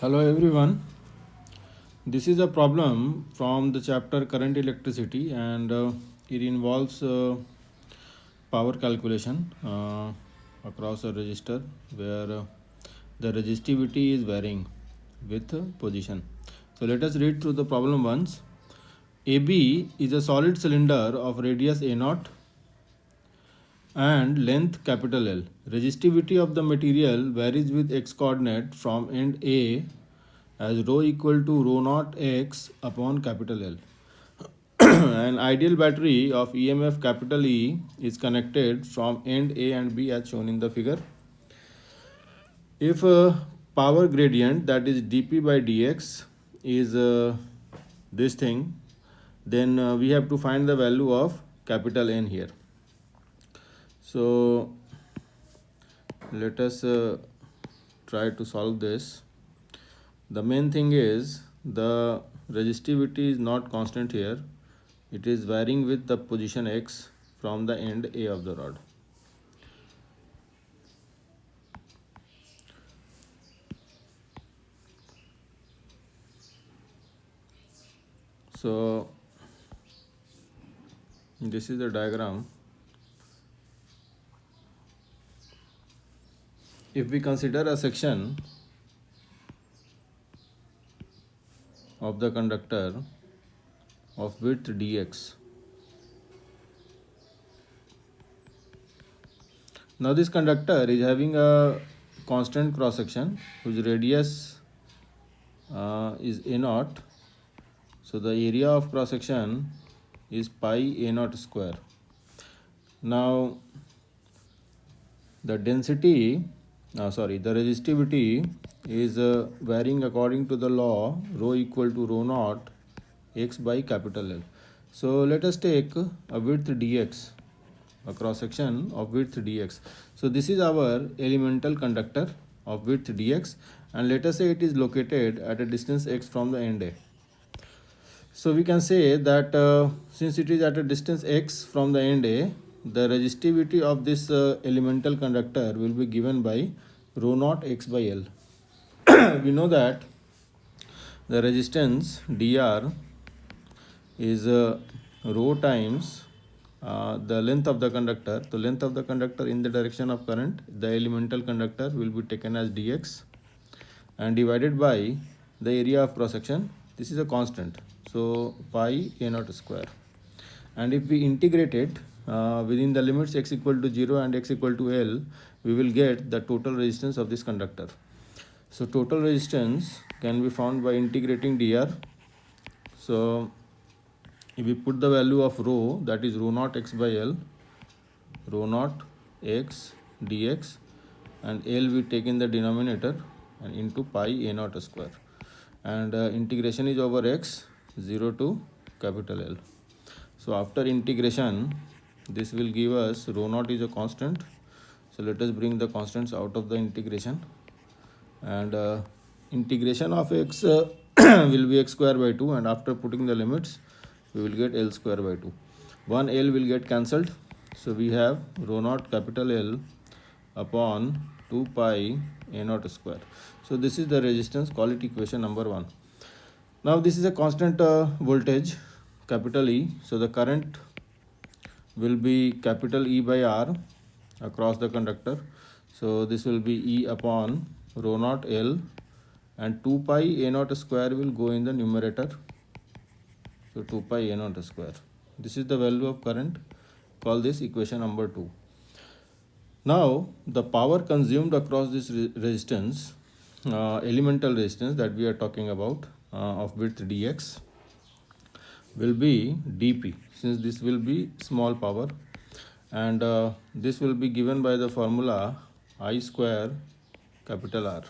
Hello everyone. This is a problem from the chapter Current Electricity and it involves power calculation across a resistor where the resistivity is varying with position. So let us read through the problem once. AB is a solid cylinder of radius A0 and length capital L. Resistivity of the material varies with x coordinate from end A as rho equal to rho naught x upon capital L. An ideal battery of EMF capital E is connected from end A and B as shown in the figure. If power gradient, that is dP by dx, is this thing, then we have to find the value of capital N here. So let us try to solve this. The main thing is the resistivity is not constant here. It is varying with the position x from the end A of the rod. So this is the diagram. If we consider a section of the conductor of width dx. Now this conductor is having a constant cross section whose radius is A0. So the area of cross section is pi A0 square. Now the the resistivity is varying according to the law rho equal to rho naught x by capital L. So let us take a width dx, a cross section of width dx. So this is our elemental conductor of width dx, and let us say it is located at a distance x from the end A. So we can say that since it is at a distance x from the end A, the resistivity of this elemental conductor will be given by rho naught x by L. We know that the resistance dr is rho times the length of the conductor. The length of the conductor in the direction of current, the elemental conductor will be taken as dx and divided by the area of cross section. This is a constant, so pi A0 square. And if we integrate it within the limits x equal to 0 and x equal to L, we will get the total resistance of this conductor. So total resistance can be found by integrating dr. So if we put the value of rho, that is rho naught x by L, rho naught x dx, and L we take in the denominator and into pi A0 square, and integration is over x 0 to capital L. So after integration, this will give us rho naught is a constant. So let us bring the constants out of the integration, and integration of x will be x square by 2, and after putting the limits we will get L square by 2. One L will get cancelled, so we have rho naught capital L upon 2 pi A0 square. So this is the resistance, call it equation number 1. Now this is a constant voltage capital E, so the current will be capital E by R across the conductor. So this will be E upon rho naught L, and 2 pi A0 square will go in the numerator. So 2 pi A0 square. This is the value of current. Call this equation number 2. Now the power consumed across this resistance, elemental resistance that we are talking about of width dx, will be dp, since this will be small power, and this will be given by the formula I square capital R.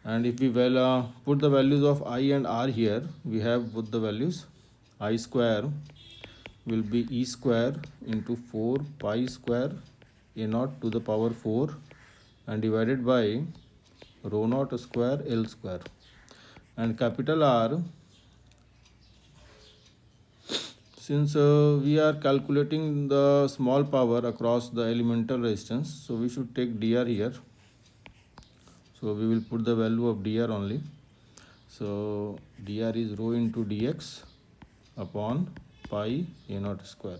And if we put the values of I and R here, we have both the values. I square will be E square into 4 pi square A0 to the power 4 and divided by rho naught square L square. And capital R, since we are calculating the small power across the elemental resistance, so we should take dr here. So we will put the value of dr only. So dr is rho into dx upon pi a naught square.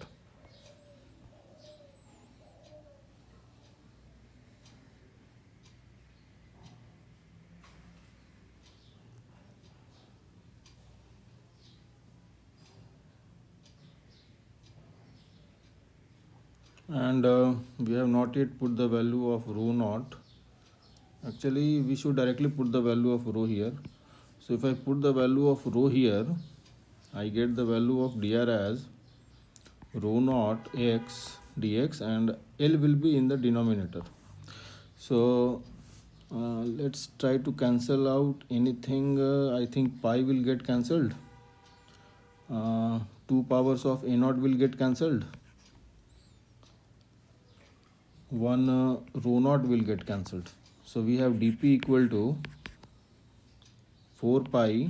And we have not yet put the value of rho naught. Actually we should directly put the value of rho here. So if I put the value of rho here, I get the value of dr as rho naught x dx, and L will be in the denominator. So let's try to cancel out anything. I think pi will get cancelled. 2 powers of a naught will get cancelled. 1 rho naught will get cancelled. So we have dp equal to 4 pi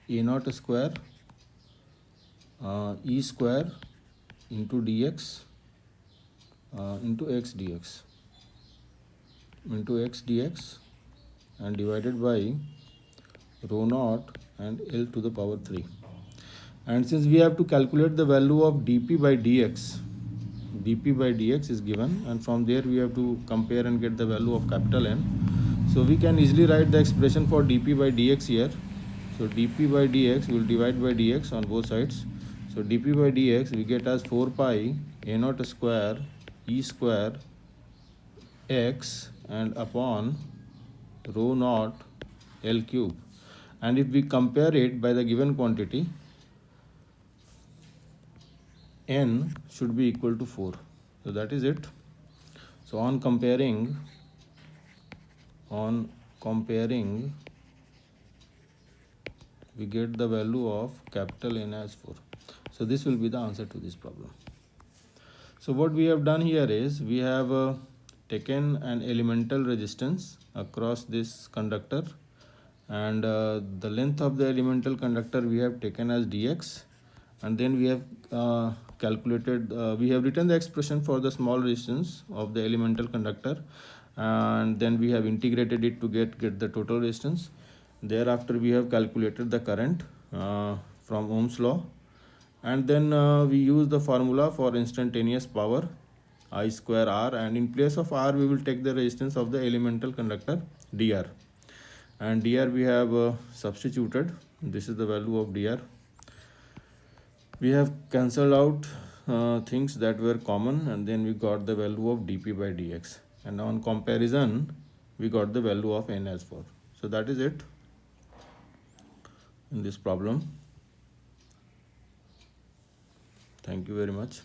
a naught square e square into dx into x dx and divided by rho naught and L to the power 3. And since we have to calculate the value of dp by dx is given, and from there we have to compare and get the value of capital N. So we can easily write the expression for dp by dx here. So dp by dx will divide by dx on both sides. So dp by dx we get as 4 pi a naught square e square x and upon rho naught L cube. And if we compare it by the given quantity, n should be equal to 4. So that is it. So on comparing we get the value of capital N as 4. So this will be the answer to this problem. So what we have done here is we have taken an elemental resistance across this conductor, and the length of the elemental conductor we have taken as dx, and then we have we have written the expression for the small resistance of the elemental conductor, and then we have integrated it to get the total resistance. Thereafter we have calculated the current from Ohm's law, and then we use the formula for instantaneous power I square R, and in place of R we will take the resistance of the elemental conductor dr, and dr we have substituted. This is the value of dr. We have cancelled out things that were common, and then we got the value of dp by dx, and on comparison we got the value of n as 4. So that is it in this problem. Thank you very much.